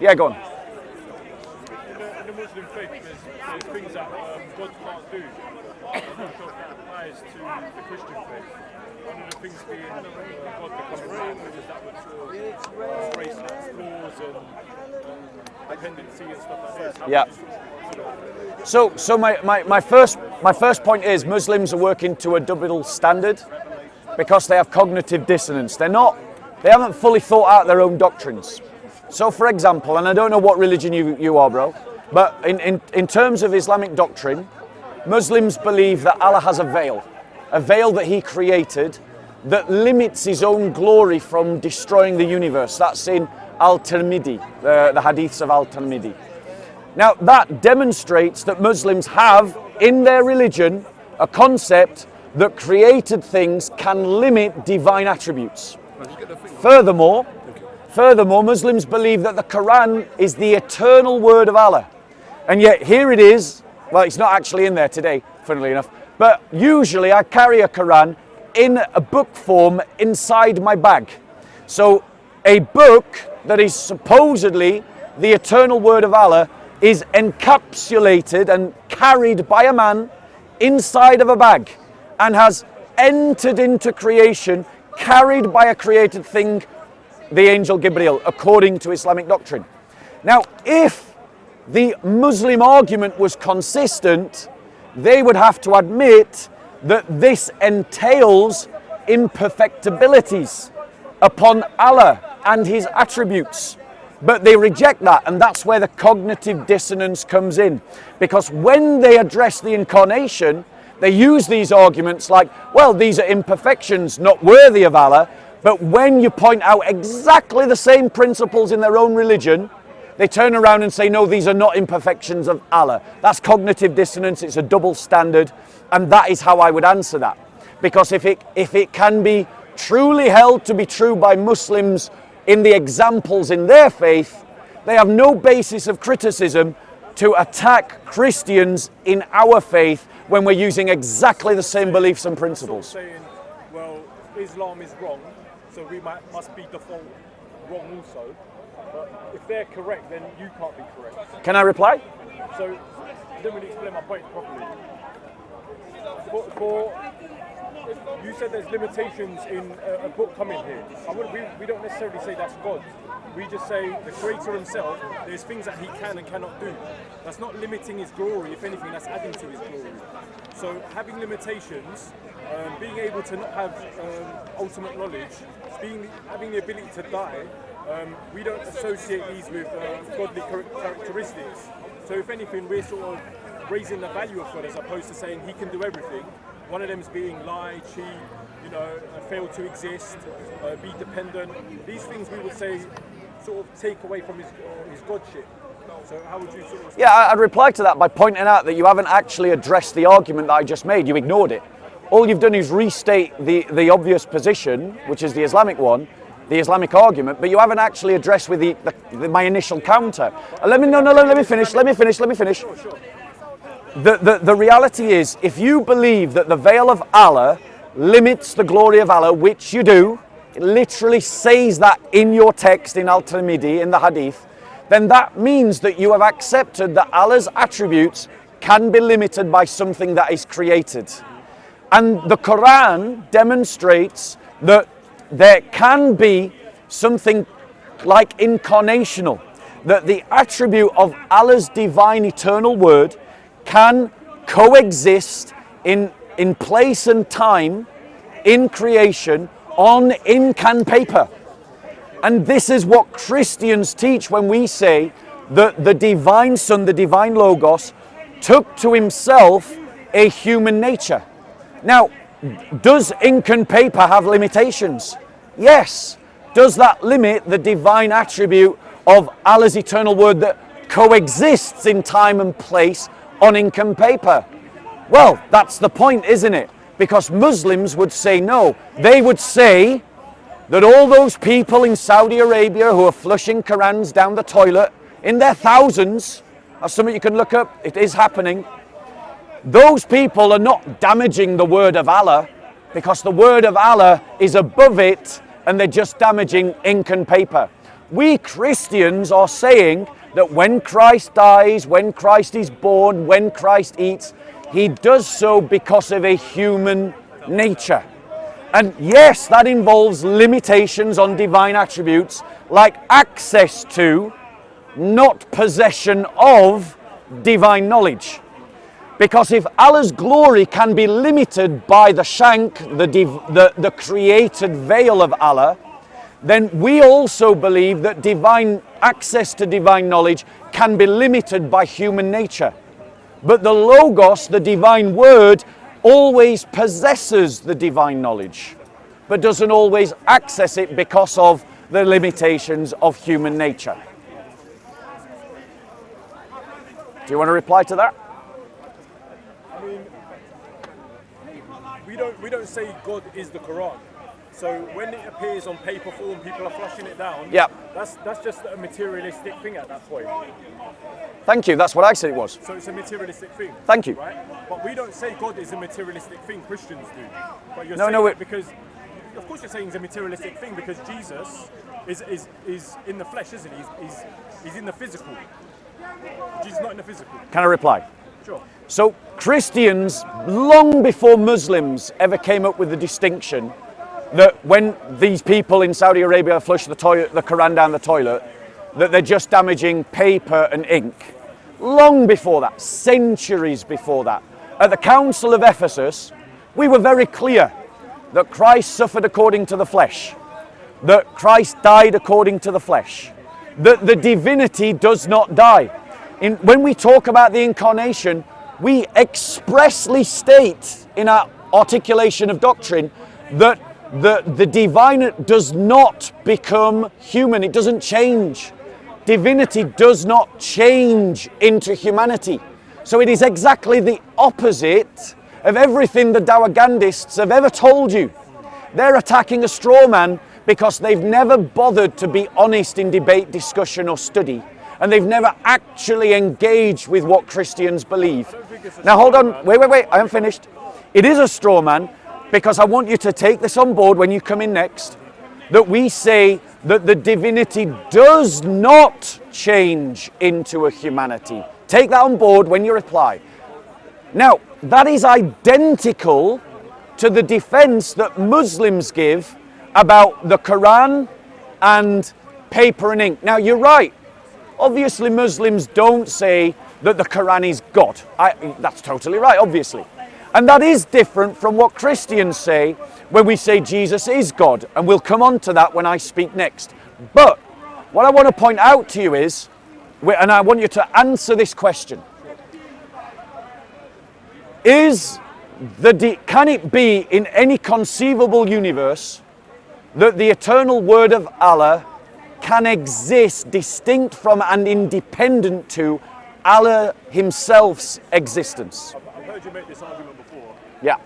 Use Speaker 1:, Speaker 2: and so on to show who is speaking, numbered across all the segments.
Speaker 1: Yeah, go on.
Speaker 2: In the Muslim faith, there's things that God can't do. I'm not sure if that applies to the Christian faith. One of the things being God becoming real, because that would sort of raise flaws and dependency and stuff like that.
Speaker 1: Yeah. So my first point is Muslims are working to a double standard because they have cognitive dissonance. They haven't fully thought out their own doctrines. So, for example, and I don't know what religion you are, bro, but in terms of Islamic doctrine, Muslims believe that Allah has a veil that he created that limits his own glory from destroying the universe. That's in Al-Tirmidhi, the hadiths of Al-Tirmidhi. Now, that demonstrates that Muslims have in their religion a concept that created things can limit divine attributes. Furthermore, Muslims believe that the Quran is the eternal word of Allah. And yet here it is, well, it's not actually in there today, funnily enough, but usually I carry a Quran in a book form inside my bag. So a book that is supposedly the eternal word of Allah is encapsulated and carried by a man inside of a bag and has entered into creation, carried by a created thing, the angel Gabriel, according to Islamic doctrine. Now, if the Muslim argument was consistent, they would have to admit that this entails imperfectibilities upon Allah and his attributes. But they reject that, and that's where the cognitive dissonance comes in. Because when they address the incarnation, they use these arguments like, well, these are imperfections not worthy of Allah. But when you point out exactly the same principles in their own religion, they turn around and say, no, these are not imperfections of Allah. That's cognitive dissonance, it's a double standard, and that is how I would answer that. Because if it can be truly held to be true by Muslims in the examples in their faith, they have no basis of criticism to attack Christians in our faith when we're using exactly the same beliefs and principles.
Speaker 2: Sort of saying, well, Islam is wrong, so we must be default wrong also. But if they're correct, then you can't be correct.
Speaker 1: Can I reply?
Speaker 2: So, I didn't really explain my point properly. You said there's limitations in a book coming here. We don't necessarily say that's God. We just say the Creator himself, there's things that he can and cannot do. That's not limiting his glory. If anything, that's adding to his glory. So having limitations, being able to not have ultimate knowledge, having the ability to die, we don't associate these with godly characteristics. So if anything, we're sort of raising the value of God as opposed to saying he can do everything. One of them is being lie, cheat, fail to exist, be dependent. These things we would say sort of take away from his godship. So how would you sort of...
Speaker 1: Yeah, I'd reply to that by pointing out that you haven't actually addressed the argument that I just made. You ignored it. All you've done is restate the obvious position, which is the Islamic one, the Islamic argument, but you haven't actually addressed with my initial counter. Let me finish.
Speaker 2: Sure.
Speaker 1: The reality is, if you believe that the veil of Allah limits the glory of Allah, which you do, it literally says that in your text in Al-Tirmidhi, in the hadith, then that means that you have accepted that Allah's attributes can be limited by something that is created. And the Quran demonstrates that there can be something like incarnational, that the attribute of Allah's divine eternal word can coexist in place and time, in creation, on ink and paper. And this is what Christians teach when we say that the divine Son, the divine Logos, took to himself a human nature. Now, does ink and paper have limitations? Yes. Does that limit the divine attribute of Allah's eternal word that coexists in time and place on ink and paper? Well, that's the point, isn't it? Because Muslims would say no. They would say that all those people in Saudi Arabia who are flushing Qurans down the toilet, in their thousands, that's something you can look up, it is happening, those people are not damaging the word of Allah, because the word of Allah is above it, and they're just damaging ink and paper. We Christians are saying that when Christ dies, when Christ is born, when Christ eats, he does so because of a human nature. And yes, that involves limitations on divine attributes like access to, not possession of, divine knowledge. Because if Allah's glory can be limited by the shank, the created veil of Allah, then we also believe that divine access to divine knowledge can be limited by human nature. But the Logos, the divine word, always possesses the divine knowledge, but doesn't always access it because of the limitations of human nature. Do you want to reply to that?
Speaker 2: I mean, we don't say God is the Quran. So when it appears on paper form, people are flushing it down.
Speaker 1: Yeah.
Speaker 2: That's just a materialistic thing at that point.
Speaker 1: Thank you. That's what I said it was.
Speaker 2: So it's a materialistic thing.
Speaker 1: Thank you.
Speaker 2: Right? But we don't say God is a materialistic thing. Christians do. But you're
Speaker 1: No,
Speaker 2: saying
Speaker 1: no,
Speaker 2: that because, of course, you're saying it's a materialistic thing because Jesus is in the flesh, isn't he? He's in the physical. Jesus is not in the physical.
Speaker 1: Can I reply?
Speaker 2: Sure.
Speaker 1: So Christians, long before Muslims ever came up with the distinction that when these people in Saudi Arabia flush the Quran down the toilet, that they're just damaging paper and ink. Long before that, centuries before that, at the Council of Ephesus, we were very clear that Christ suffered according to the flesh, that Christ died according to the flesh, that the divinity does not die. When we talk about the incarnation, we expressly state in our articulation of doctrine that the divine does not become human, it doesn't change. Divinity does not change into humanity. So it is exactly the opposite of everything the Dawagandists have ever told you. They're attacking a straw man because they've never bothered to be honest in debate, discussion or study. And they've never actually engaged with what Christians believe. Now hold on, wait, I haven't finished. It is a straw man because I want you to take this on board when you come in next, that we say that the divinity does not change into a humanity. Take that on board when you reply. Now, that is identical to the defense that Muslims give about the Quran and paper and ink. Now, you're right. Obviously, Muslims don't say that the Quran is God. That's totally right, obviously. And that is different from what Christians say when we say Jesus is God. And we'll come on to that when I speak next. But what I want to point out to you is, and I want you to answer this question, can it be in any conceivable universe that the eternal word of Allah can exist distinct from and independent to Allah himself's existence?
Speaker 2: I've heard you make this argument before.
Speaker 1: Yeah.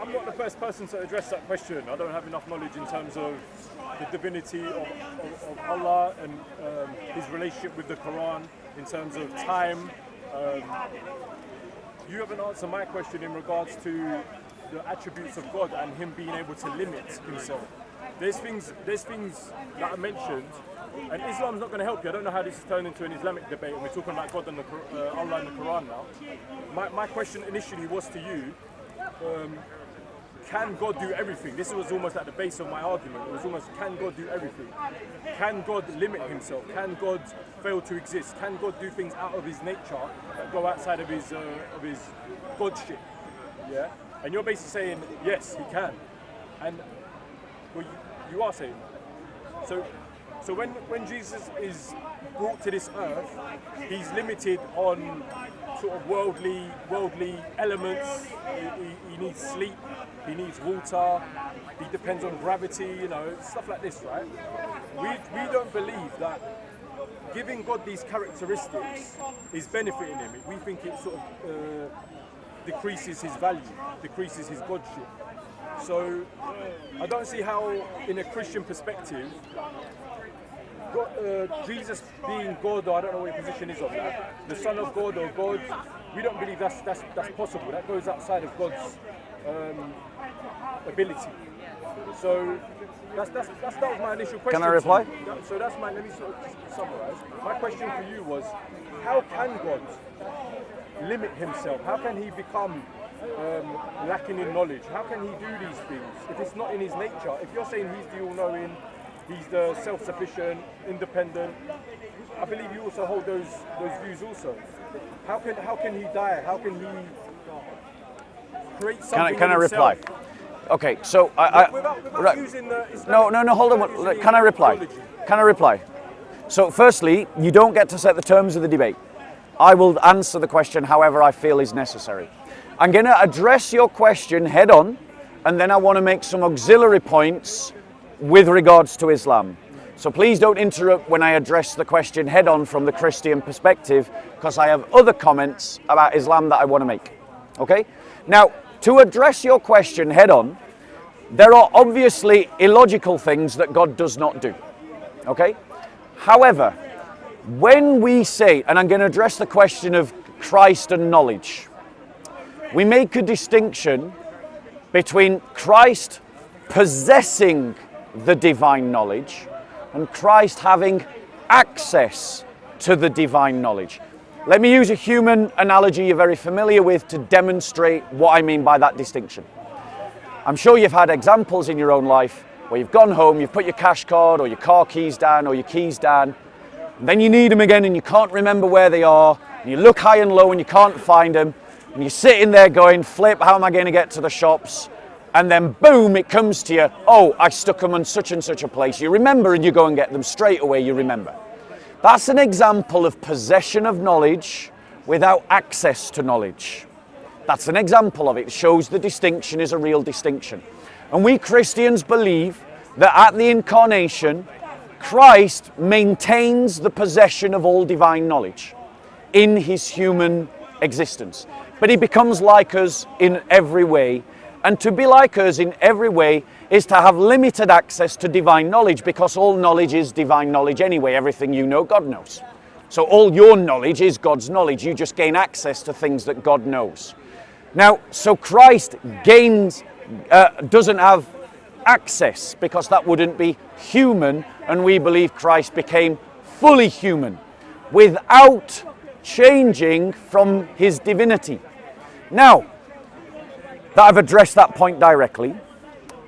Speaker 2: I'm not the first person to address that question. I don't have enough knowledge in terms of the divinity of Allah and his relationship with the Quran in terms of time. You haven't answered my question in regards to the attributes of God and him being able to limit himself. There's things that I mentioned, and Islam's not going to help you. I don't know how this has turned into an Islamic debate, and we're talking about God and Allah and the Quran now. My question initially was to you, can God do everything? This was almost at the base of my argument. It was almost, can God do everything? Can God limit himself? Can God fail to exist? Can God do things out of his nature that go outside of his Godship? Yeah? And you're basically saying, yes, he can. And well, you are saying that. So when Jesus is brought to this earth, he's limited on sort of worldly elements. He needs sleep, he needs water, he depends on gravity, stuff like this, right? We don't believe that giving God these characteristics is benefiting him. We think it sort of decreases his value, decreases his godship. So I don't see how, in a Christian perspective, Jesus being God, or I don't know what your position is of that, the Son of God or God, we don't believe that's possible. That goes outside of God's ability. So that was my initial question.
Speaker 1: Can I reply?
Speaker 2: So that's my, let me sort of summarize. My question for you was, how can God limit himself? How can he become lacking in knowledge? How can he do these things if it's not in his nature? If you're saying he's the all-knowing, he's the self-sufficient, independent, I believe you also hold those views also. How can he die? How can he create something?
Speaker 1: Can I
Speaker 2: himself?
Speaker 1: reply? Okay, so
Speaker 2: without using the Islamic
Speaker 1: no, hold on. Can I reply? Can I reply? So firstly, you don't get to set the terms of the debate. I will answer the question however I feel is necessary. I'm going to address your question head on, and then I want to make some auxiliary points with regards to Islam. So please don't interrupt when I address the question head on from the Christian perspective, because I have other comments about Islam that I want to make. Okay? Now, to address your question head on, there are obviously illogical things that God does not do. Okay? However, when we say, and I'm going to address the question of Christ and knowledge, we make a distinction between Christ possessing the divine knowledge and Christ having access to the divine knowledge. Let me use a human analogy you're very familiar with to demonstrate what I mean by that distinction. I'm sure you've had examples in your own life where you've gone home, you've put your cash card or your car keys down or your keys down, and then you need them again and you can't remember where they are, and you look high and low and you can't find them, and you're sitting there going, flip, how am I going to get to the shops? And then boom, it comes to you, oh, I stuck them in such and such a place. You remember and you go and get them straight away, you remember. That's an example of possession of knowledge without access to knowledge. That's an example of it. It shows the distinction is a real distinction. And we Christians believe that at the incarnation, Christ maintains the possession of all divine knowledge in his human existence. But he becomes like us in every way. And to be like us in every way is to have limited access to divine knowledge, because all knowledge is divine knowledge anyway. Everything you know, God knows. So all your knowledge is God's knowledge. You just gain access to things that God knows. Now, so Christ doesn't have access, because that wouldn't be human, and we believe Christ became fully human without changing from his divinity. Now, that I've addressed that point directly,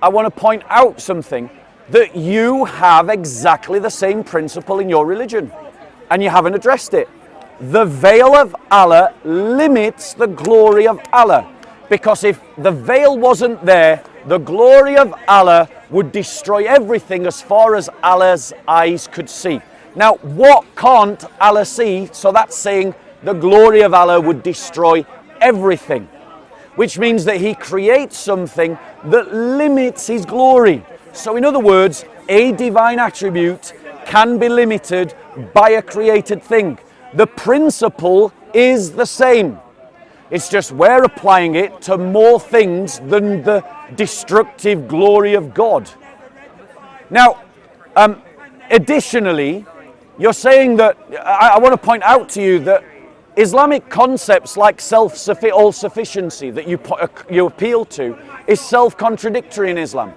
Speaker 1: I want to point out something, that you have exactly the same principle in your religion, and you haven't addressed it. The veil of Allah limits the glory of Allah, because if the veil wasn't there, the glory of Allah would destroy everything as far as Allah's eyes could see. Now, what can't Allah see? So that's saying the glory of Allah would destroy everything, which means that he creates something that limits his glory. So in other words, a divine attribute can be limited by a created thing. The principle is the same. It's just we're applying it to more things than the destructive glory of God. Now, additionally, you're saying that, I want to point out to you that Islamic concepts like all-sufficiency that you appeal to is self-contradictory in Islam.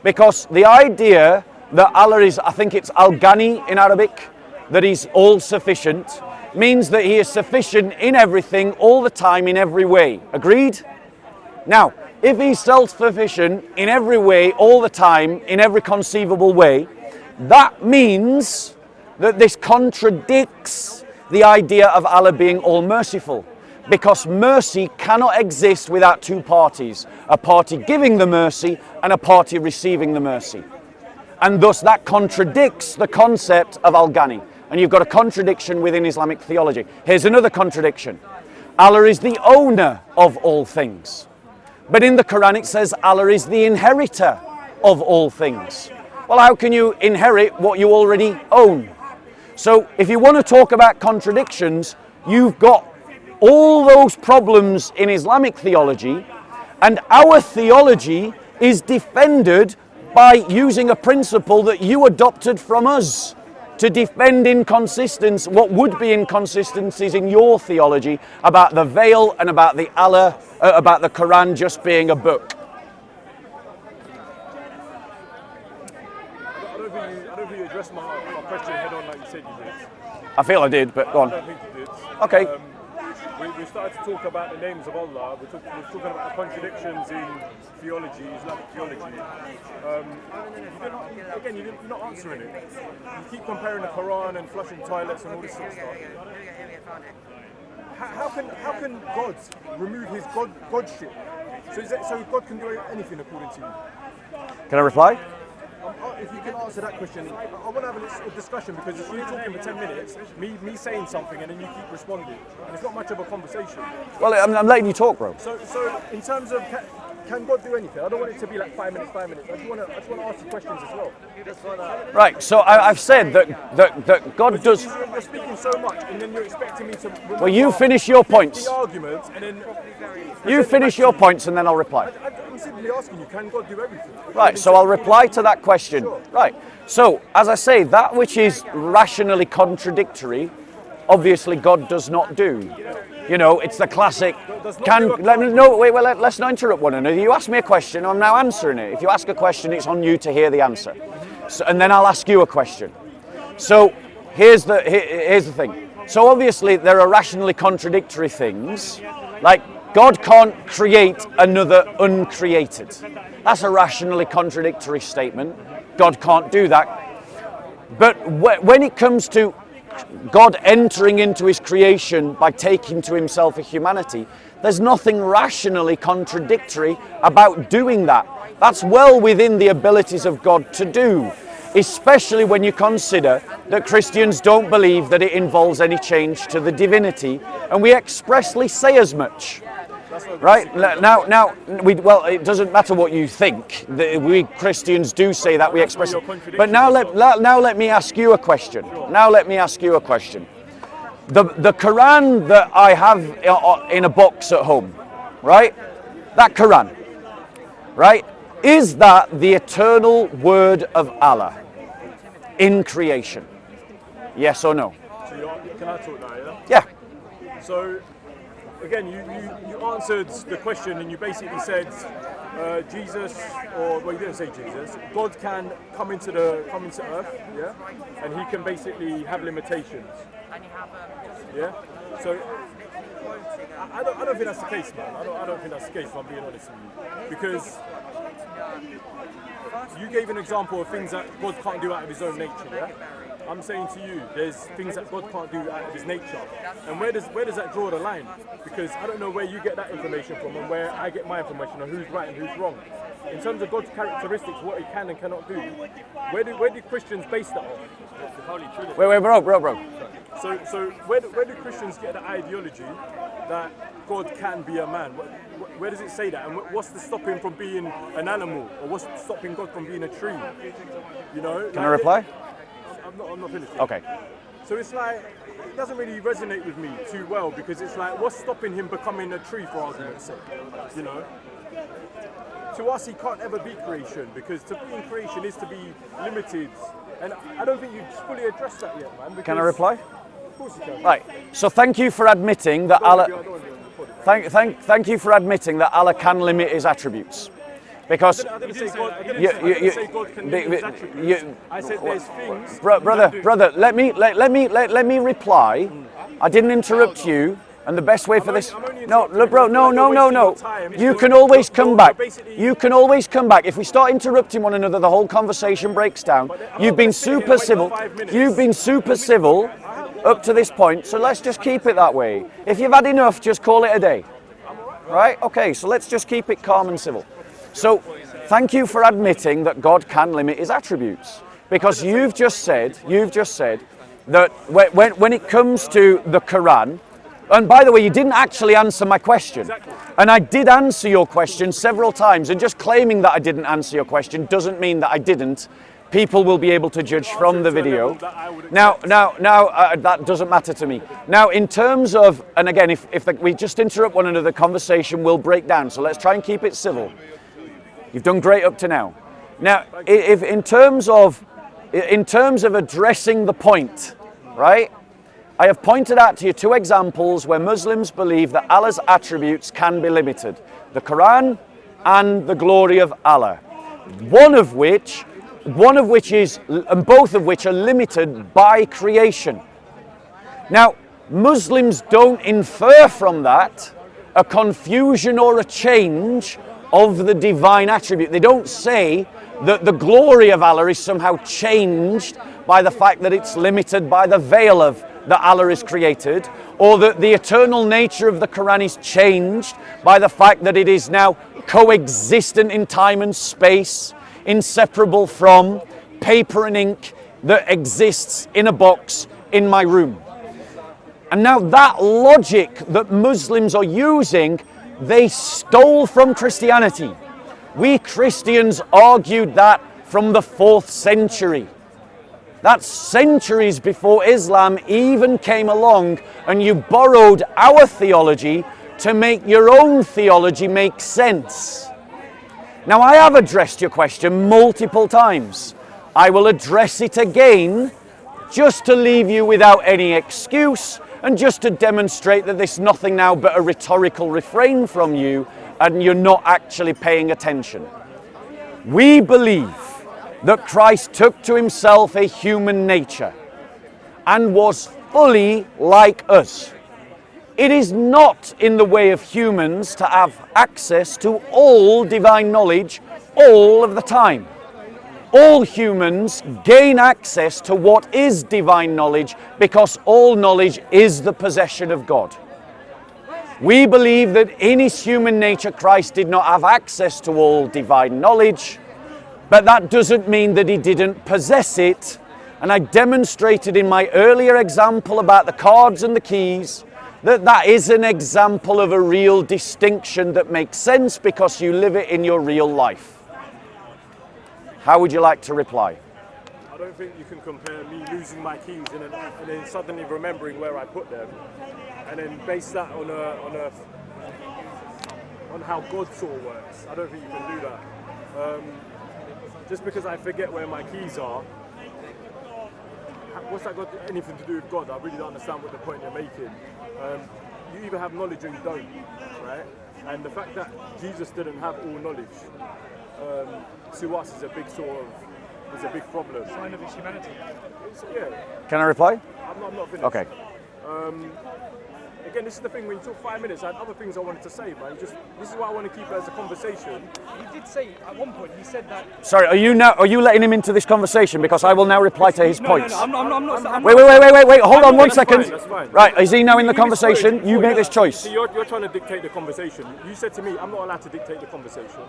Speaker 1: Because the idea that Allah is, I think it's al-Ghani in Arabic, that he's all-sufficient, means that he is sufficient in everything, all the time, in every way. Agreed? Now, if he's self-sufficient in every way, all the time, in every conceivable way, that means that this contradicts the idea of Allah being all-merciful, because mercy cannot exist without two parties, a party giving the mercy and a party receiving the mercy. And thus that contradicts the concept of al-Ghani. And you've got a contradiction within Islamic theology. Here's another contradiction. Allah is the owner of all things. But in the Quran it says Allah is the inheritor of all things. Well, how can you inherit what you already own? So if you want to talk about contradictions, you've got all those problems in Islamic theology, and our theology is defended by using a principle that you adopted from us to defend inconsistencies, what would be inconsistencies in your theology about the veil and about the Allah, about the Quran just being a book.
Speaker 2: I don't think you addressed my question head on like you said you did.
Speaker 1: I feel I did, but go on.
Speaker 2: I don't think you did.
Speaker 1: Okay.
Speaker 2: We started to talk about the names of Allah. We're talking about the contradictions in theology, Islamic theology. You're not answering it. You keep comparing the Quran and flushing toilets and all this sort of stuff. How can God remove his godship? So God can do anything according to you?
Speaker 1: Can I reply?
Speaker 2: If you can answer that question, I want to have a discussion because if you're talking for 10 minutes, me saying something and then you keep responding, and it's not much of a conversation.
Speaker 1: Well, I'm letting you talk, bro.
Speaker 2: So in terms of can God do anything? I don't want it to be like 5 minutes. I just want to ask the questions as well.
Speaker 1: Right. So I've said that God does.
Speaker 2: You're speaking so much, and then you're expecting me to.
Speaker 1: Well, you finish your points.
Speaker 2: The argument, and then.
Speaker 1: You finish your points, and then I'll reply.
Speaker 2: I'm simply asking you, can God do everything?
Speaker 1: Right, so I'll reply to that question.
Speaker 2: Sure.
Speaker 1: Right, so as I say, that which is rationally contradictory, obviously God does not do. You know, it's the classic. Let's not interrupt one another. You ask me a question, I'm now answering it. If you ask a question, it's on you to hear the answer. So, and then I'll ask you a question. So here's the thing. So obviously there are rationally contradictory things, like God can't create another uncreated. That's a rationally contradictory statement. God can't do that. But when it comes to God entering into his creation by taking to himself a humanity, there's nothing rationally contradictory about doing that. That's well within the abilities of God to do, especially when you consider that Christians don't believe that it involves any change to the divinity, and we expressly say as much. Right now, it doesn't matter what you think. We Christians do say that we express it. But now let me ask you a question. Now let me ask you a question. The Quran that I have in a box at home, right? That Quran, right? Is that the eternal word of Allah in creation? Yes or no?
Speaker 2: Can I talk now?
Speaker 1: Yeah.
Speaker 2: So. Again, you answered the question and you basically said Jesus, or well, you didn't say Jesus. God can come into Earth, yeah, and he can basically have limitations, yeah. So I don't think that's the case, man. I don't think that's the case. If I'm being honest with you, because you gave an example of things that God can't do out of his own nature, yeah. I'm saying to you, there's things that God can't do out of his nature. And where does that draw the line? Because I don't know where you get that information from and where I get my information on who's right and who's wrong. In terms of God's characteristics, what he can and cannot do, where do Christians base that on?
Speaker 1: Wait, bro.
Speaker 2: So where do Christians get the ideology that God can be a man? Where does it say that? And what's the stopping from being an animal? Or what's stopping God from being a tree? You know?
Speaker 1: Can I reply?
Speaker 2: I'm not finished.
Speaker 1: Okay.
Speaker 2: So it's like, it doesn't really resonate with me too well because it's like, what's stopping him becoming a tree for argument's sake? You know? To us, he can't ever be creation because to be in creation is to be limited. And I don't think you fully addressed that yet, man.
Speaker 1: Can I reply?
Speaker 2: Of course you can.
Speaker 1: Right. So thank you for admitting that Allah. Thank you for admitting that Allah can limit his attributes. Because
Speaker 2: I didn't say God can limit his attributes. I said there's things.
Speaker 1: Brother, let me reply. I didn't interrupt you, and the best way for this. No. You can always come back. You can always come back. If we start interrupting one another, the whole conversation breaks down. You've been super civil. You've been super civil up to this point. So let's just keep it that way. If you've had enough, just call it a day. Right? Okay. So let's just keep it calm and civil. So, thank you for admitting that God can limit his attributes, because you've just said that when it comes to the Quran, and by the way, you didn't actually answer my question, and I did answer your question several times, and just claiming that I didn't answer your question doesn't mean that I didn't. People will be able to judge from the video. Now, that doesn't matter to me. Now, in terms of, and again, if we just interrupt one another, the conversation will break down. So let's try and keep it civil. You've done great up to now. Now, if in terms of addressing the point, right? I have pointed out to you 2 examples where Muslims believe that Allah's attributes can be limited: the Quran and the glory of Allah. One of which is, and both of which are limited by creation. Now, Muslims don't infer from that a confusion or a change of the divine attribute. They don't say that the glory of Allah is somehow changed by the fact that it's limited by the veil of that Allah is created, or that the eternal nature of the Quran is changed by the fact that it is now coexistent in time and space, inseparable from paper and ink that exists in a box in my room. And now that logic that Muslims are using, they stole from Christianity. We Christians argued that from the 4th century. That's centuries before Islam even came along, and you borrowed our theology to make your own theology make sense. Now, I have addressed your question multiple times. I will address it again just to leave you without any excuse and just to demonstrate that there's nothing now but a rhetorical refrain from you and you're not actually paying attention. We believe that Christ took to himself a human nature and was fully like us. It is not in the way of humans to have access to all divine knowledge all of the time. All humans gain access to what is divine knowledge because all knowledge is the possession of God. We believe that in his human nature, Christ did not have access to all divine knowledge, but that doesn't mean that he didn't possess it. And I demonstrated in my earlier example about the cards and the keys that that is an example of a real distinction that makes sense because you live it in your real life. How would you like to reply?
Speaker 2: I don't think you can compare me losing my keys and then suddenly remembering where I put them, and then base that on how God sort of works. I don't think you can do that. Just because I forget where my keys are, what's that got anything to do with God? I really don't understand what the point you're making. You either have knowledge or you don't, right? And the fact that Jesus didn't have all knowledge, to us is a big problem.
Speaker 3: Sign of his humanity.
Speaker 2: Yeah.
Speaker 1: Can I reply?
Speaker 2: I'm not finished.
Speaker 1: Okay.
Speaker 2: Again, this is the thing, when you talk 5 minutes, I had other things I wanted to say, man. This is why I want to keep it as a conversation.
Speaker 3: He did say, at one point, he said that...
Speaker 1: Sorry, are you letting him into this conversation? Because I will now reply to his points.
Speaker 3: No, I'm not...
Speaker 1: Wait, hold on one second.
Speaker 2: That's fine.
Speaker 1: Right, is he now in the conversation? You make this choice.
Speaker 2: See, you're trying to dictate the conversation. You said to me, I'm not allowed to dictate the conversation.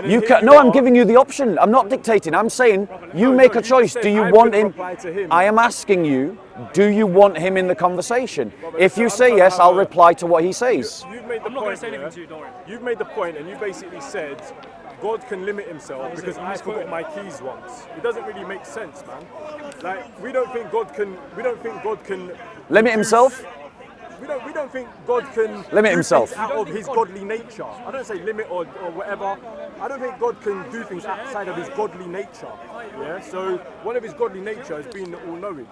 Speaker 1: You can, no, I'm giving you the option. I'm not dictating. I'm saying you make a choice. Do you want him? I am asking you, do you want him in the conversation? If you say yes, I'll reply to what he says.
Speaker 2: I'm not going to say anything to you, don't worry. You've made the point, and you basically said God can limit himself because I forgot my keys once. It doesn't really make sense, man. Like, we don't think God can
Speaker 1: Limit himself?
Speaker 2: We don't think God can
Speaker 1: limit himself
Speaker 2: out of his godly nature. I don't say limit or whatever. I don't think God can do things outside of his godly nature. Yeah. So one of his godly nature is being all-knowing.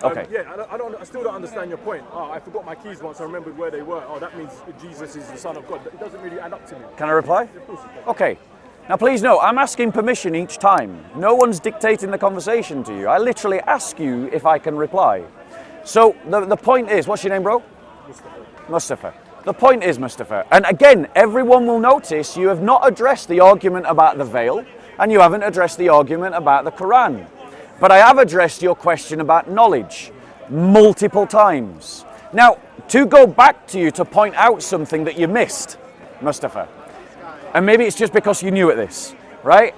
Speaker 1: Okay.
Speaker 2: Yeah. I still don't understand your point. Oh, I forgot my keys once. I remembered where they were. Oh, that means Jesus is the Son of God. It doesn't really add up to me.
Speaker 1: Can I reply?
Speaker 2: Of course you can.
Speaker 1: Okay. Now please note, I'm asking permission each time. No one's dictating the conversation to you. I literally ask you if I can reply. So the point is, what's your name, bro? Mustafa. The point is, Mustafa, and again, everyone will notice you have not addressed the argument about the veil, and you haven't addressed the argument about the Quran. But I have addressed your question about knowledge multiple times. Now, to go back to you to point out something that you missed, Mustafa, and maybe it's just because you knew at this, right?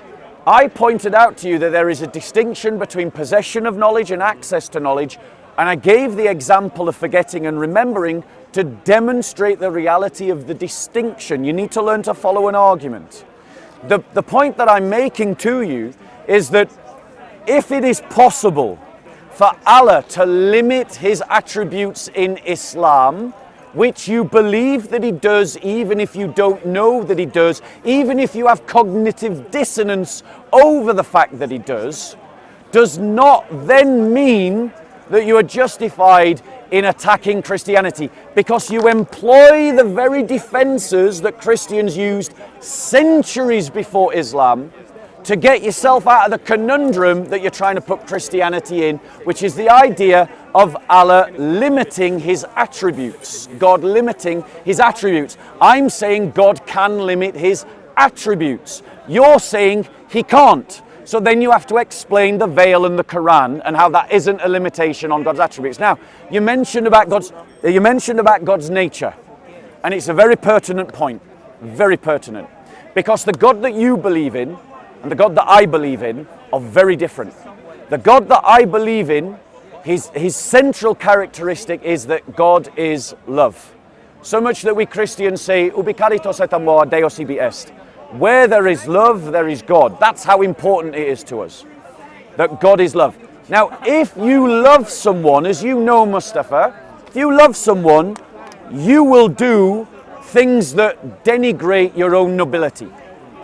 Speaker 1: I pointed out to you that there is a distinction between possession of knowledge and access to knowledge, and I gave the example of forgetting and remembering to demonstrate the reality of the distinction. You need to learn to follow an argument. The point that I'm making to you is that if it is possible for Allah to limit his attributes in Islam which you believe that he does, even if you don't know that he does, even if you have cognitive dissonance over the fact that he does not then mean that you are justified in attacking Christianity, because you employ the very defenses that Christians used centuries before Islam to get yourself out of the conundrum that you're trying to put Christianity in, which is the idea of Allah limiting his attributes, God limiting his attributes. I'm saying God can limit his attributes. You're saying he can't. So then you have to explain the veil and the Quran and how that isn't a limitation on God's attributes. Now, you mentioned about God's nature, and it's a very pertinent point, very pertinent, because the God that you believe in and the God that I believe in are very different. The God that I believe in, his central characteristic is that God is love. So much that we Christians say, ubi caritas et amor Deus ibi est. Where there is love, there is God. That's how important it is to us, that God is love. Now, if you love someone, as you know, Mustafa, if you love someone, you will do things that denigrate your own nobility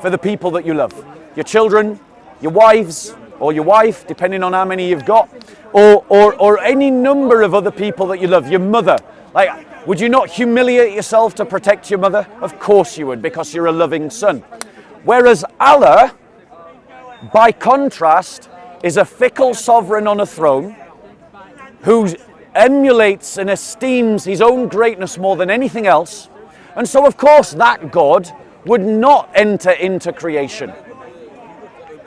Speaker 1: for the people that you love. Your children, your wives, or your wife, depending on how many you've got, or any number of other people that you love. Your mother. Like, would you not humiliate yourself to protect your mother? Of course you would, because you're a loving son. Whereas Allah, by contrast, is a fickle sovereign on a throne who emulates and esteems his own greatness more than anything else. And so, of course, that God would not enter into creation.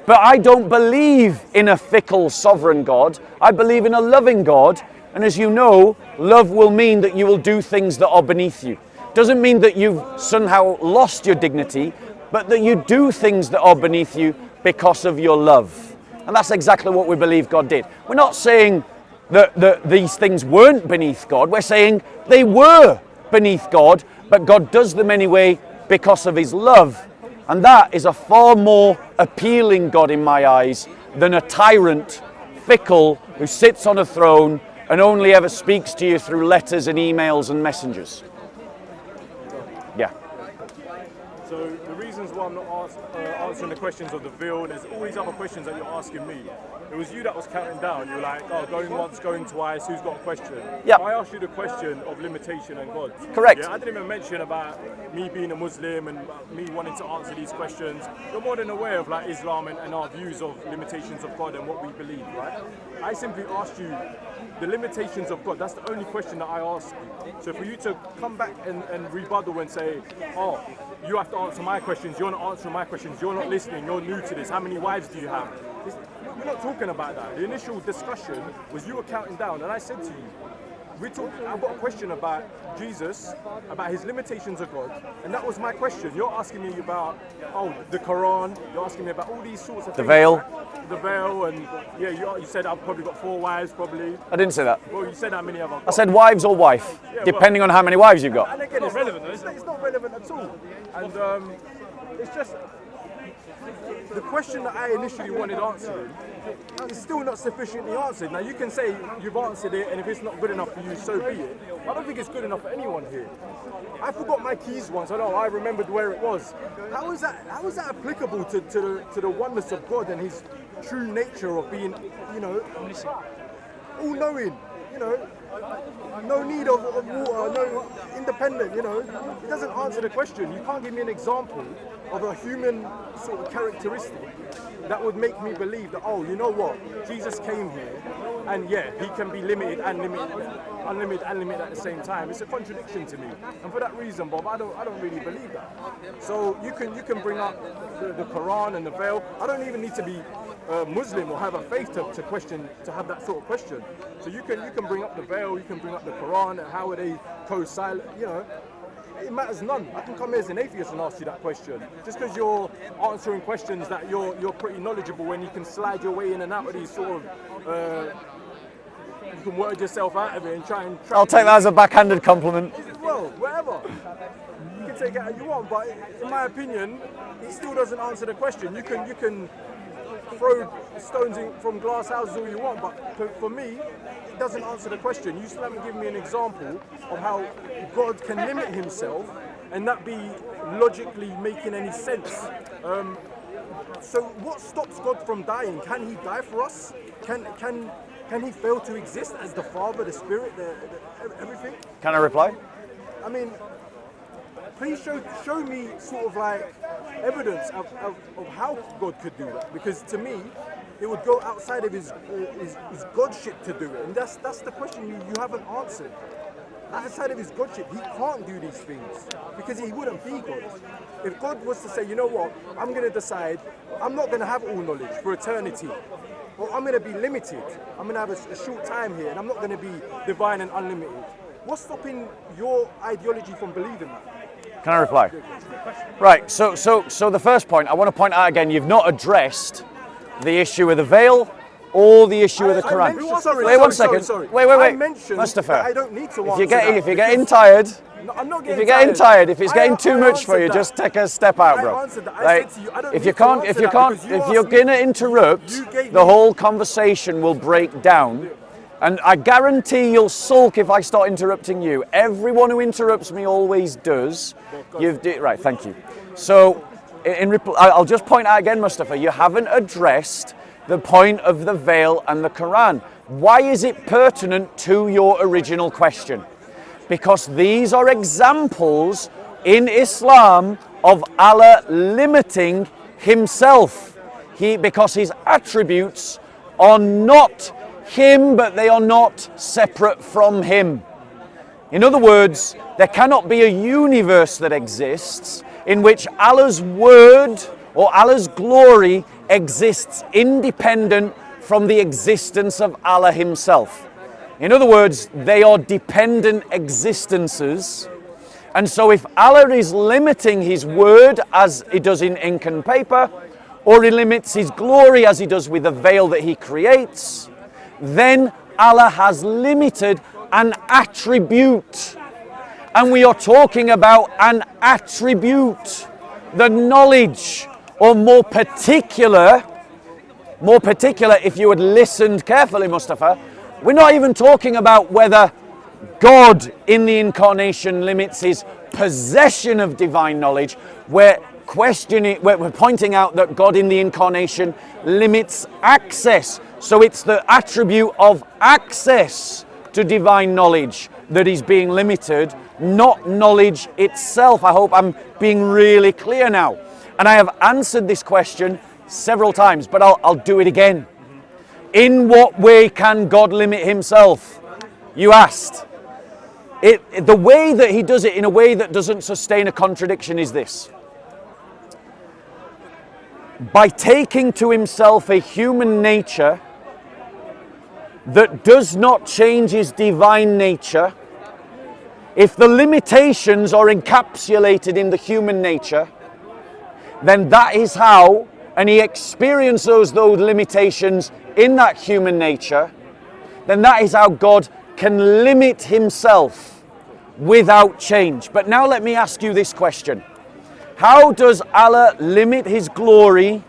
Speaker 1: But I don't believe in a fickle sovereign God. I believe in a loving God. And as you know, love will mean that you will do things that are beneath you. Doesn't mean that you've somehow lost your dignity, but that you do things that are beneath you because of your love. And that's exactly what we believe God did. We're not saying that these things weren't beneath God. We're saying they were beneath God, but God does them anyway because of his love. And that is a far more appealing God in my eyes than a tyrant, fickle, who sits on a throne and only ever speaks to you through letters and emails and messengers. Yeah.
Speaker 2: So the reasons why I'm not answering the questions of the veil, there's all these other questions that you're asking me. It was you that was counting down. You were like, oh, going once, going twice, who's got a question?
Speaker 1: Yep.
Speaker 2: I asked you the question of limitation and God.
Speaker 1: Correct.
Speaker 2: Yeah, I didn't even mention about me being a Muslim and me wanting to answer these questions. You're more than aware of like Islam and our views of limitations of God and what we believe, right? I simply asked you the limitations of God. That's the only question that I asked you. So for you to come back and rebuttal and say, oh, you have to answer my questions, you're not answering my questions, you're not listening, you're new to this, how many wives do you have? We're not talking about that. The initial discussion was you were counting down, and I said to you, I've got a question about Jesus, about his limitations of God, and that was my question. You're asking me about, the Quran, you're asking me about all these sorts of things. The veil, and yeah, you said I've probably got 4 wives, probably.
Speaker 1: I didn't say that.
Speaker 2: Well, you said how many have I got?
Speaker 1: I said wives or wife, depending on how many wives you've got.
Speaker 2: And again, it's relevant, though, isn't it? It's not relevant at all. And it's just, the question that I initially wanted answering is still not sufficiently answered. Now you can say you've answered it, and if it's not good enough for you, so be it. I don't think it's good enough for anyone here. I forgot my keys once. I remembered where it was. How is that applicable to the oneness of God and his true nature of being, all-knowing, no need of water, no independent, It doesn't answer the question. You can't give me an example of a human sort of characteristic that would make me believe that, you know what, Jesus came here, and yeah, he can be limited and unlimited at the same time. It's a contradiction to me, and for that reason, Bob, I don't really believe that. So you can bring up the Quran and the veil. I don't even need to be Muslim or have a faith to have that sort of question. So you can bring up the veil, you can bring up the Quran, and how are they co-silent, It matters none. I can come here as an atheist and ask you that question. Just because you're answering questions that you're pretty knowledgeable and you can slide your way in and out of these sort of, you can word yourself out of it and try.
Speaker 1: I'll take that as a backhanded compliment.
Speaker 2: Well, whatever. You can take it how you want, but in my opinion, it still doesn't answer the question. You can throw stones from glass houses all you want, but for me, it doesn't answer the question. You still haven't given me an example of how God can limit himself and that be logically making any sense. So what stops God from dying? Can he die for us? Can he fail to exist as the Father, the Spirit, everything?
Speaker 1: Can I reply?
Speaker 2: I mean, please show me sort of like evidence of how God could do that. Because to me, it would go outside of his godship to do it. And that's the question you haven't answered. Outside of his godship, he can't do these things because he wouldn't be God. If God was to say, you know what, I'm going to decide I'm not going to have all knowledge for eternity, or I'm going to be limited, I'm going to have a short time here, and I'm not going to be divine and unlimited. What's stopping your ideology from believing that?
Speaker 1: Can I reply? Right, so the first point, I want to point out again, you've not addressed the issue of the veil or the issue of the Quran. Wait one second. Wait. Mustafa,
Speaker 2: I don't need to
Speaker 1: if you're getting tired,
Speaker 2: no, I'm not
Speaker 1: if you're getting tired, if it's getting too much for you,
Speaker 2: that.
Speaker 1: just take a step out, bro. Like, if you're gonna interrupt, the whole conversation will break down. And I guarantee you'll sulk if I start interrupting you. Everyone who interrupts me always does. Right, thank you. So, I'll just point out again, Mustafa, you haven't addressed the point of the veil and the Quran. Why is it pertinent to your original question? Because these are examples in Islam of Allah limiting himself. Because his attributes are not him, but they are not separate from him. In other words, there cannot be a universe that exists in which Allah's word or Allah's glory exists independent from the existence of Allah himself. In other words, they are dependent existences. And so if Allah is limiting his word as he does in ink and paper, or he limits his glory as he does with the veil that he creates, then Allah has limited an attribute. And we are talking about an attribute, the knowledge, or more particular, if you had listened carefully, Mustafa, we're not even talking about whether God in the incarnation limits his possession of divine knowledge. We're pointing out that God in the incarnation limits access. So it's the attribute of access to divine knowledge that is being limited, not knowledge itself. I hope I'm being really clear now. And I have answered this question several times, but I'll do it again. In what way can God limit himself? You asked. The way that he does it in a way that doesn't sustain a contradiction is this. By taking to himself a human nature that does not change his divine nature, if the limitations are encapsulated in the human nature, then that is how, and he experiences those limitations in that human nature, then that is how God can limit himself without change. But now let me ask you this question. How does Allah limit his glory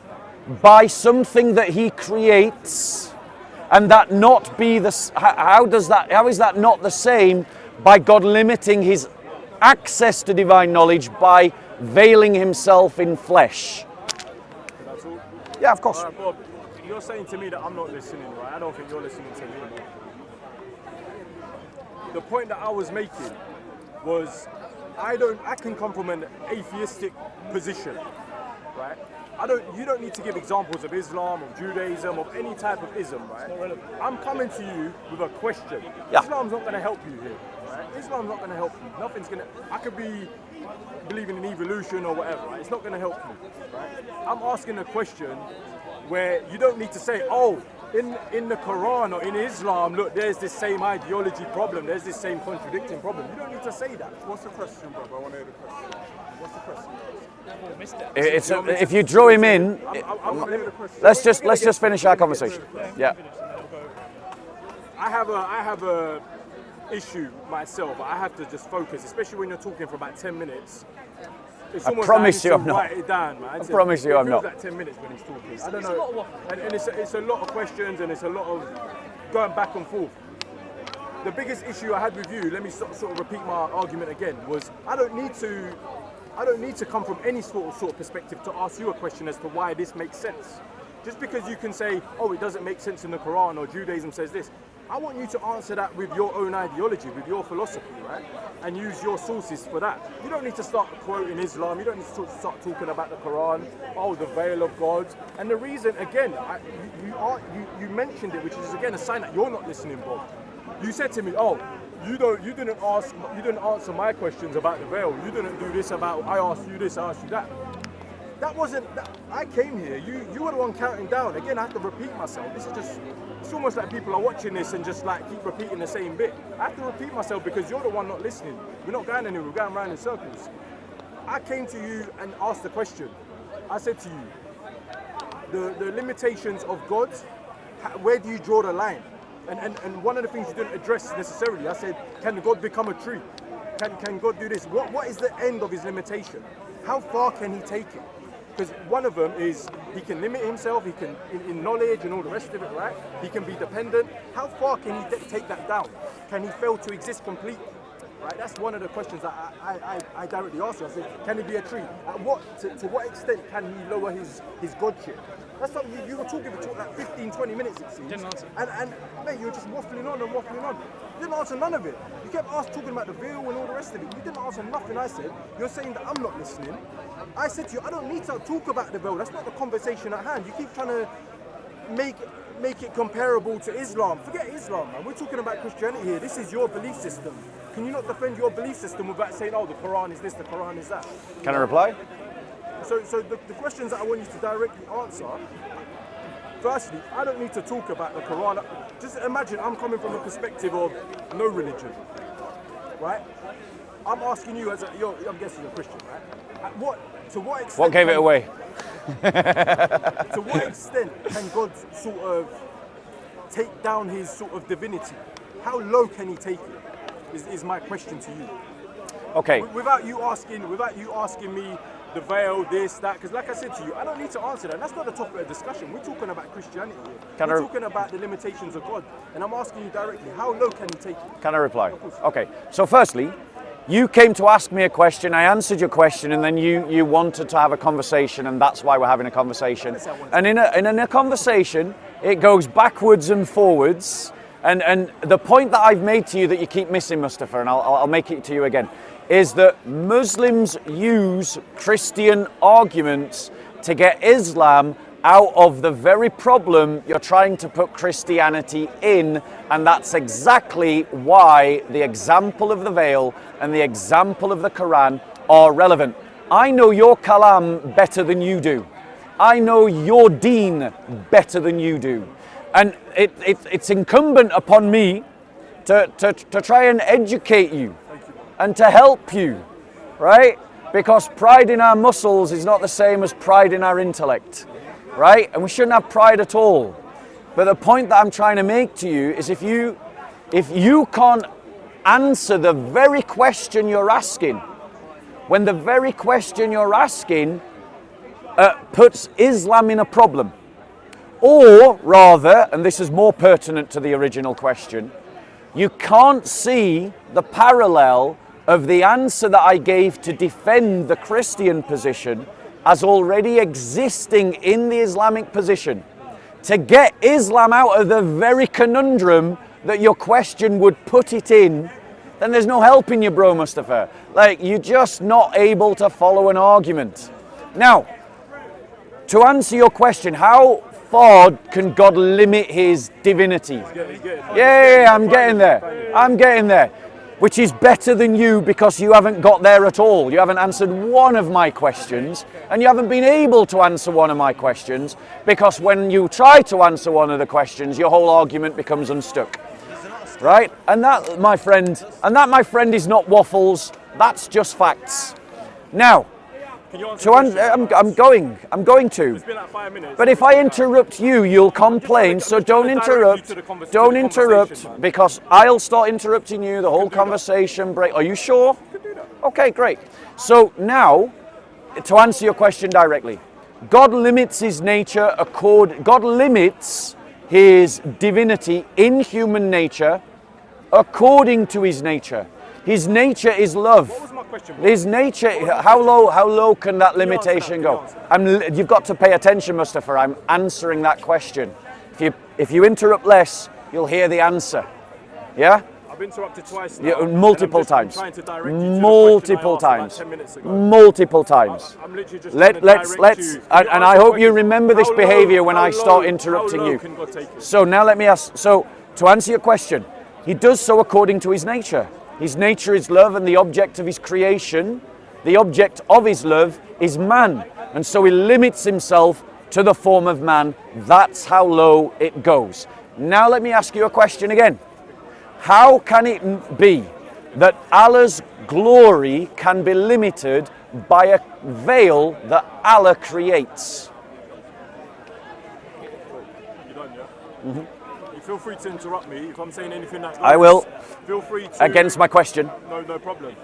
Speaker 1: by something that he creates, and that not be how is that not the same by God limiting his access to divine knowledge by veiling himself in flesh?
Speaker 2: That's all?
Speaker 1: Yeah, of course.
Speaker 2: All right, Bob, you're saying to me that I'm not listening, right? I don't think you're listening to me. The point that I was making was I can come from an atheistic position, right? You don't need to give examples of Islam, of Judaism, of any type of ism, right? I'm coming to you with a question. Yeah. Islam's not going to help you here, right? Islam's not going to help you. I could be believing in evolution or whatever, right? It's not going to help you, right? I'm asking a question where you don't need to say, oh, in the Quran or in Islam, look, there's this same ideology problem, there's this same contradicting problem. You don't need to say that. What's the question, bro? I want to hear the question. What's the question?
Speaker 1: If you draw him in, let's just finish our conversation. Yeah.
Speaker 2: I have a issue myself. I have to just focus, especially when you're talking for about 10 minutes. It's
Speaker 1: I
Speaker 2: almost
Speaker 1: promise
Speaker 2: like
Speaker 1: you
Speaker 2: I need
Speaker 1: I'm
Speaker 2: to
Speaker 1: not.
Speaker 2: write it down, man.
Speaker 1: I promise you I'm not.
Speaker 2: It feels like 10 minutes when he's talking. I don't know. And it's a lot of questions and it's a lot of going back and forth. The biggest issue I had with you, let me sort of repeat my argument again, was I don't need to come from any sort of perspective to ask you a question as to why this makes sense. Just because you can say, oh, it doesn't make sense in the Quran or Judaism says this, I want you to answer that with your own ideology, with your philosophy, right? And use your sources for that. You don't need to start quoting Islam. You don't need to start talking about the Quran, oh, the veil of God. And the reason, again, you mentioned it, which is again a sign that you're not listening, Bob. You said to me, oh, you didn't answer my questions about the veil. You didn't do this about, I asked you this, I asked you that. That wasn't, I came here, you were the one counting down. Again, I have to repeat myself. This is just, it's almost like people are watching this and just like keep repeating the same bit. I have to repeat myself because you're the one not listening. We're not going anywhere, we're going around in circles. I came to you and asked the question. I said to you, the limitations of God, where do you draw the line? And one of the things you didn't address necessarily, I said, can God become a tree? Can God do this? What is the end of his limitation? How far can he take it? Because one of them is he can limit himself, he can in knowledge and all the rest of it, right? He can be dependent. How far can he take that down? Can he fail to exist completely? Right? That's one of the questions that I directly asked you. I said, can he be a tree? To what extent can he lower his godship? That's something you were talking for like 15, 20 minutes it seems.
Speaker 3: Didn't answer.
Speaker 2: And mate, you were just waffling on and waffling on. You didn't answer none of it. You kept talking about the veil and all the rest of it. You didn't answer nothing I said. You're saying that I'm not listening. I said to you, I don't need to talk about the veil. That's not the conversation at hand. You keep trying to make it comparable to Islam. Forget Islam, man. We're talking about Christianity here. This is your belief system. Can you not defend your belief system without saying, oh, the Quran is this, the Quran is that?
Speaker 1: Can I reply?
Speaker 2: So the questions that I want you to directly answer, firstly, I don't need to talk about the Quran. Just imagine I'm coming from a perspective of no religion, right? I'm asking you I'm guessing you're a Christian, right? To what extent?
Speaker 1: What gave it away?
Speaker 2: To what extent can God sort of take down his sort of divinity? How low can he take it? Is my question to you.
Speaker 1: Okay.
Speaker 2: Without you asking me the veil, this, that, because like I said to you, I don't need to answer that. That's not the topic of discussion. We're talking about Christianity here. We're talking about the limitations of God. And I'm asking you directly, how low can he take it?
Speaker 1: Can I reply? Okay. So firstly, you came to ask me a question, I answered your question, and then you wanted to have a conversation, and that's why we're having a conversation. And in a conversation, it goes backwards and forwards. And the point that I've made to you that you keep missing, Mustafa, and I'll make it to you again, is that Muslims use Christian arguments to get Islam out of the very problem you're trying to put Christianity in, and that's exactly why the example of the veil and the example of the Quran are relevant. I know your kalam better than you do. I know your deen better than you do. And it's incumbent upon me to try and educate you and to help you, right? Because pride in our muscles is not the same as pride in our intellect, right? And we shouldn't have pride at all. But the point that I'm trying to make to you is if you can't answer the very question you're asking, when the very question you're asking puts Islam in a problem, or rather, and this is more pertinent to the original question, you can't see the parallel of the answer that I gave to defend the Christian position as already existing in the Islamic position. To get Islam out of the very conundrum that your question would put it in, then there's no helping you, bro, Mustafa. Like, you're just not able to follow an argument. Now, to answer your question, how far can God limit his divinity? Yeah, I'm getting there. Which is better than you because you haven't got there at all. You haven't answered one of my questions, and you haven't been able to answer one of my questions because when you try to answer one of the questions, your whole argument becomes unstuck. Right? And that, my friend, is not waffles. That's just facts. Now, I'm going to.
Speaker 2: It's been like 5 minutes.
Speaker 1: But if I interrupt you, you'll complain. So don't interrupt. Don't interrupt, because I'll start interrupting you. The whole conversation break. Are you sure? Okay, great. So now, to answer your question directly, God limits his nature God limits his divinity in human nature according to his nature. His nature is love.
Speaker 2: What was my question?
Speaker 1: His nature, how low can that limitation go? You've got to pay attention, Mustafa. I'm answering that question. If you interrupt less, you'll hear the answer. Yeah?
Speaker 2: I've interrupted twice now.
Speaker 1: Yeah, multiple times.
Speaker 2: Trying to direct you to
Speaker 1: Multiple
Speaker 2: the question I asked
Speaker 1: times.
Speaker 2: about 10 minutes ago.
Speaker 1: Multiple times.
Speaker 2: I'm literally just trying to direct you.
Speaker 1: And I hope you remember this
Speaker 2: How
Speaker 1: behavior
Speaker 2: low-
Speaker 1: when
Speaker 2: how
Speaker 1: I start
Speaker 2: low-
Speaker 1: interrupting
Speaker 2: how low
Speaker 1: you.
Speaker 2: can God take it?
Speaker 1: So now let me ask, so to answer your question, he does so according to his nature. His nature is love, and the object of his creation, the object of his love is man. And so he limits himself to the form of man. That's how low it goes. Now let me ask you a question again. How can it be that Allah's glory can be limited by a veil that Allah creates?
Speaker 2: You done, yeah? You feel free to interrupt me if I'm saying anything that
Speaker 1: I will.
Speaker 2: Feel free to.
Speaker 1: Against my question.
Speaker 2: No problem.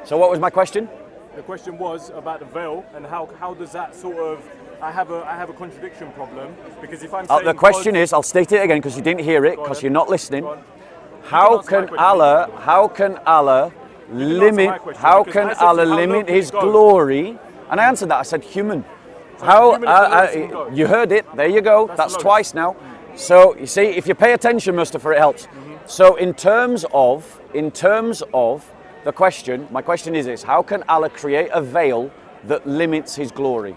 Speaker 1: So what was my question?
Speaker 2: The question was about the veil and how does that sort of. I have a contradiction problem because if I'm saying
Speaker 1: The question is, I'll state it again because you didn't hear it, because you're not listening.
Speaker 2: Go on.
Speaker 1: How
Speaker 2: answer my
Speaker 1: can
Speaker 2: question.
Speaker 1: Allah limit?
Speaker 2: my question,
Speaker 1: How
Speaker 2: because
Speaker 1: can
Speaker 2: I said to
Speaker 1: Allah
Speaker 2: you, how low
Speaker 1: limit
Speaker 2: can
Speaker 1: His
Speaker 2: it go?
Speaker 1: glory? And I answered that. I said human.
Speaker 2: human is the lowest it can go.
Speaker 1: You heard it. There you go. That's
Speaker 2: the
Speaker 1: twice now. So you see, if you pay attention, Mustafa, it helps. So in terms of the question, my question is this: how can Allah create a veil that limits His glory?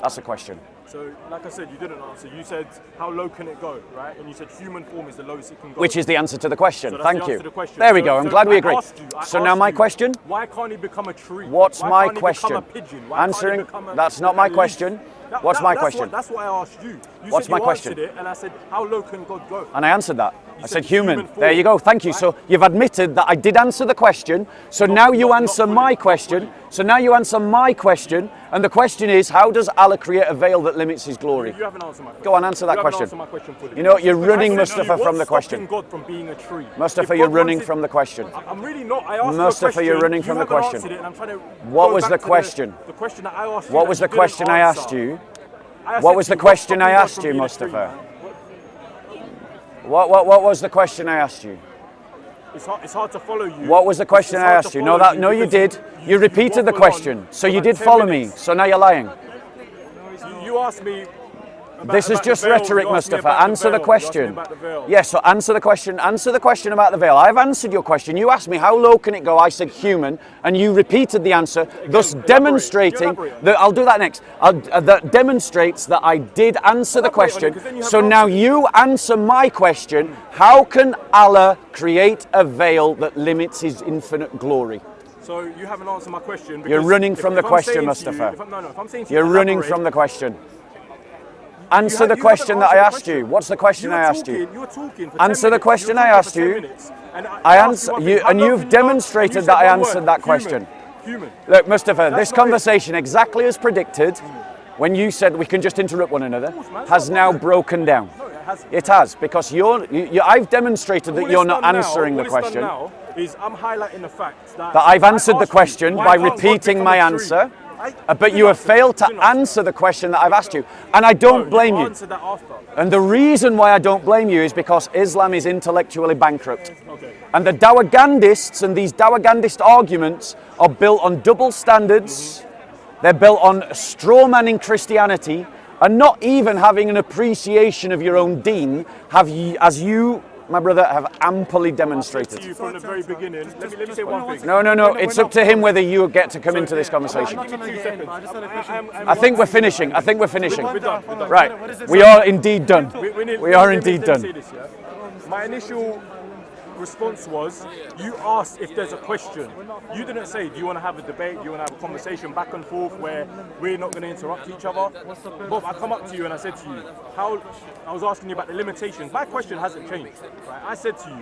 Speaker 1: That's the question.
Speaker 2: So, like I said, you didn't answer. You said, how low can it go, right? And you said human form is the lowest it can go.
Speaker 1: Which is the answer to the question.
Speaker 2: So that's
Speaker 1: Thank
Speaker 2: the answer
Speaker 1: you.
Speaker 2: to the question.
Speaker 1: There we
Speaker 2: So-
Speaker 1: go. I'm
Speaker 2: so
Speaker 1: glad we
Speaker 2: I
Speaker 1: agree.
Speaker 2: asked you- I
Speaker 1: So
Speaker 2: asked
Speaker 1: now my
Speaker 2: you,
Speaker 1: question.
Speaker 2: Why can't he become a tree?
Speaker 1: What's
Speaker 2: Why
Speaker 1: my
Speaker 2: can't he
Speaker 1: question?
Speaker 2: become a pigeon? Why can't he
Speaker 1: Answering.
Speaker 2: become
Speaker 1: That's not my
Speaker 2: a leaf?
Speaker 1: question. What's my question?
Speaker 2: That's what I asked you. You
Speaker 1: What's
Speaker 2: said
Speaker 1: my
Speaker 2: you
Speaker 1: question?
Speaker 2: answered it, and I said, how low can God go?
Speaker 1: And I answered that. I
Speaker 2: said
Speaker 1: said human.
Speaker 2: human form,
Speaker 1: There you go. Thank you.
Speaker 2: right?
Speaker 1: So you've admitted that I did answer the question. So now you
Speaker 2: not
Speaker 1: answer
Speaker 2: fully,
Speaker 1: my
Speaker 2: not
Speaker 1: question.
Speaker 2: fully.
Speaker 1: So now you answer my question. And the question is, how does Allah create a veil that limits His glory?
Speaker 2: You haven't answered my question.
Speaker 1: Go on, answer that
Speaker 2: You haven't
Speaker 1: question.
Speaker 2: answered my question fully.
Speaker 1: You know what? You're running,
Speaker 2: I said to you,
Speaker 1: Mustafa, from the
Speaker 2: what's
Speaker 1: question.
Speaker 2: stopping God from being a tree?
Speaker 1: Mustafa,
Speaker 2: If
Speaker 1: you're
Speaker 2: God
Speaker 1: running
Speaker 2: wanted-
Speaker 1: from the question.
Speaker 2: I'm really not. I asked
Speaker 1: Mustafa,
Speaker 2: you a question.
Speaker 1: you're running from
Speaker 2: you
Speaker 1: the
Speaker 2: haven't
Speaker 1: question.
Speaker 2: answered it, and I'm trying to
Speaker 1: What
Speaker 2: go
Speaker 1: was
Speaker 2: back
Speaker 1: the
Speaker 2: to
Speaker 1: question?
Speaker 2: The question that I asked you.
Speaker 1: What
Speaker 2: that
Speaker 1: was
Speaker 2: you
Speaker 1: the
Speaker 2: didn't
Speaker 1: question I
Speaker 2: answer.
Speaker 1: asked you?
Speaker 2: I said
Speaker 1: What was
Speaker 2: to
Speaker 1: the
Speaker 2: you,
Speaker 1: question
Speaker 2: what's
Speaker 1: I
Speaker 2: stopping God
Speaker 1: asked
Speaker 2: from
Speaker 1: you,
Speaker 2: being a tree,
Speaker 1: Mustafa?
Speaker 2: man?
Speaker 1: What was the question I asked you?
Speaker 2: It's hard to follow you.
Speaker 1: What was the question
Speaker 2: It's
Speaker 1: I
Speaker 2: hard
Speaker 1: asked
Speaker 2: to
Speaker 1: you? No,
Speaker 2: follow
Speaker 1: no, you
Speaker 2: because
Speaker 1: did. You repeated the
Speaker 2: waffle on
Speaker 1: question. So
Speaker 2: for
Speaker 1: you
Speaker 2: like
Speaker 1: did
Speaker 2: 10
Speaker 1: follow me.
Speaker 2: minutes.
Speaker 1: So now you're lying.
Speaker 2: You asked me.
Speaker 1: This is
Speaker 2: about
Speaker 1: just
Speaker 2: the veil.
Speaker 1: rhetoric,
Speaker 2: You asked me
Speaker 1: Mustafa.
Speaker 2: about the
Speaker 1: Answer the
Speaker 2: veil. You asked me
Speaker 1: question.
Speaker 2: about the veil.
Speaker 1: Yes, so answer the question. Answer the question about the veil. I've answered your question. You asked me how low can it go. I said human, and you repeated the answer, thus demonstrating
Speaker 2: Elaborate.
Speaker 1: that I'll do that next. That demonstrates that I did answer the
Speaker 2: Elaborate on it,
Speaker 1: question.
Speaker 2: 'cause then you
Speaker 1: So
Speaker 2: haven't
Speaker 1: now
Speaker 2: answered it.
Speaker 1: you answer my question. How can Allah create a veil that limits His infinite glory?
Speaker 2: So you haven't answered my question.
Speaker 1: You're
Speaker 2: because
Speaker 1: running from the
Speaker 2: if I'm
Speaker 1: question,
Speaker 2: saying to you-
Speaker 1: Mustafa.
Speaker 2: if I'm saying to you,
Speaker 1: You're running
Speaker 2: elaborate,
Speaker 1: from the question. Answer the
Speaker 2: you
Speaker 1: question
Speaker 2: haven't
Speaker 1: that I
Speaker 2: answered the
Speaker 1: asked you.
Speaker 2: question.
Speaker 1: What's the question
Speaker 2: You
Speaker 1: I
Speaker 2: were
Speaker 1: asked you?
Speaker 2: talking- You were talking for 10
Speaker 1: Answer the
Speaker 2: minutes.
Speaker 1: question
Speaker 2: You were
Speaker 1: I
Speaker 2: talking
Speaker 1: asked
Speaker 2: for 10
Speaker 1: you.
Speaker 2: minutes. And
Speaker 1: I
Speaker 2: asked
Speaker 1: answer
Speaker 2: one
Speaker 1: you,
Speaker 2: thing. How
Speaker 1: and
Speaker 2: low
Speaker 1: you've
Speaker 2: can you go?
Speaker 1: demonstrated
Speaker 2: And you
Speaker 1: that
Speaker 2: said
Speaker 1: I
Speaker 2: one
Speaker 1: answered
Speaker 2: word.
Speaker 1: that question.
Speaker 2: Human.
Speaker 1: Look, Mustafa,
Speaker 2: That's
Speaker 1: this
Speaker 2: not it.
Speaker 1: conversation, exactly as predicted, when you said we can just interrupt one another,
Speaker 2: man.
Speaker 1: has now broken down.
Speaker 2: No, it hasn't.
Speaker 1: It has, because I've demonstrated that
Speaker 2: All
Speaker 1: you're
Speaker 2: it's
Speaker 1: not
Speaker 2: done now-
Speaker 1: answering the
Speaker 2: all it's done
Speaker 1: question.
Speaker 2: now is I'm highlighting the fact that
Speaker 1: I've
Speaker 2: I
Speaker 1: answered the
Speaker 2: asked you,
Speaker 1: question
Speaker 2: why
Speaker 1: by
Speaker 2: can't God
Speaker 1: repeating
Speaker 2: become
Speaker 1: my
Speaker 2: a tree?
Speaker 1: answer,
Speaker 2: I
Speaker 1: but
Speaker 2: didn't
Speaker 1: you have
Speaker 2: answer.
Speaker 1: failed to
Speaker 2: You didn't answer.
Speaker 1: answer the question that I've asked you. And I don't
Speaker 2: No,
Speaker 1: blame you.
Speaker 2: answered that after.
Speaker 1: And the reason why I don't blame you is because Islam is intellectually bankrupt.
Speaker 2: Okay.
Speaker 1: And the Dawagandists and these Dawagandist arguments are built on double standards. They're built on straw manning Christianity and not even having an appreciation of your own deen, as you, my brother, have amply
Speaker 2: To
Speaker 1: demonstrated.
Speaker 2: you from the very beginning. Let me say one thing.
Speaker 1: No, it's up to him whether you get to come into this conversation.
Speaker 2: Give me 2 seconds.
Speaker 1: I think we're finishing.
Speaker 2: We're done. We're done.
Speaker 1: Right, we are indeed done. We are indeed
Speaker 2: Let me say
Speaker 1: done.
Speaker 2: this, yeah? My initial response was, you asked if there's a question. You didn't say, do you want to have a debate, do you want to have a conversation back and forth where we're not going to interrupt each other? Bob, I come up to you and I said to you, I was asking you about the limitations. My question hasn't changed. Right? I said to you,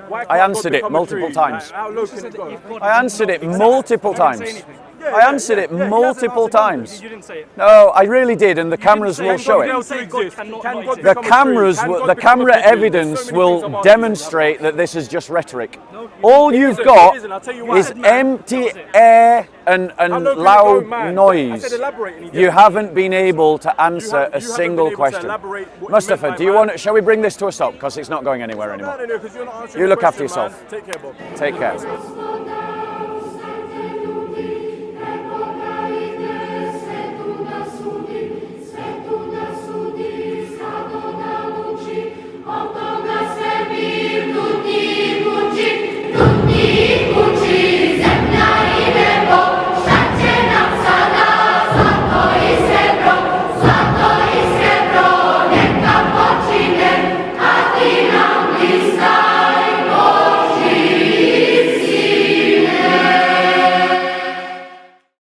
Speaker 2: why can't
Speaker 1: I answered
Speaker 2: God
Speaker 1: it
Speaker 2: become a
Speaker 1: multiple
Speaker 2: tree?
Speaker 1: times.
Speaker 2: Like, how low can it go?
Speaker 1: I answered it multiple times.
Speaker 2: Yeah,
Speaker 1: I answered it
Speaker 2: he hasn't
Speaker 1: multiple
Speaker 2: answered none of
Speaker 1: times.
Speaker 3: You didn't say it.
Speaker 1: No, I really did, and the cameras will show
Speaker 2: God
Speaker 1: it.
Speaker 2: else
Speaker 3: Say
Speaker 2: exist?
Speaker 3: God cannot
Speaker 2: Can
Speaker 3: not
Speaker 2: God
Speaker 3: exist.
Speaker 1: The
Speaker 2: become a
Speaker 1: cameras,
Speaker 2: tree? Can God
Speaker 1: the
Speaker 2: become a
Speaker 1: camera
Speaker 2: pigeon? There's
Speaker 1: evidence
Speaker 2: so many things
Speaker 1: will
Speaker 2: I'm asking.
Speaker 1: demonstrate that this is just rhetoric.
Speaker 3: No,
Speaker 1: All
Speaker 2: It
Speaker 1: you've
Speaker 2: isn't,
Speaker 1: got
Speaker 2: it isn't. I'll tell you why.
Speaker 1: is
Speaker 3: said man.
Speaker 1: empty
Speaker 3: That was it.
Speaker 1: air and
Speaker 2: How low can it go,
Speaker 1: loud
Speaker 2: man? I
Speaker 1: noise.
Speaker 2: said elaborate and he
Speaker 1: You
Speaker 2: didn't.
Speaker 1: haven't been able to answer
Speaker 2: You
Speaker 1: a
Speaker 2: haven't
Speaker 1: single
Speaker 2: been able to
Speaker 1: question.
Speaker 2: elaborate what you
Speaker 1: Mustafa,
Speaker 2: meant by
Speaker 1: do you
Speaker 2: man.
Speaker 1: want? Shall we bring this to a stop? Because it's not going anywhere
Speaker 2: No,
Speaker 1: anymore.
Speaker 2: no, no, because you're not answering
Speaker 1: You
Speaker 2: the
Speaker 1: look after
Speaker 2: question, man.
Speaker 1: yourself.
Speaker 2: Take care, Bob.
Speaker 1: Take care.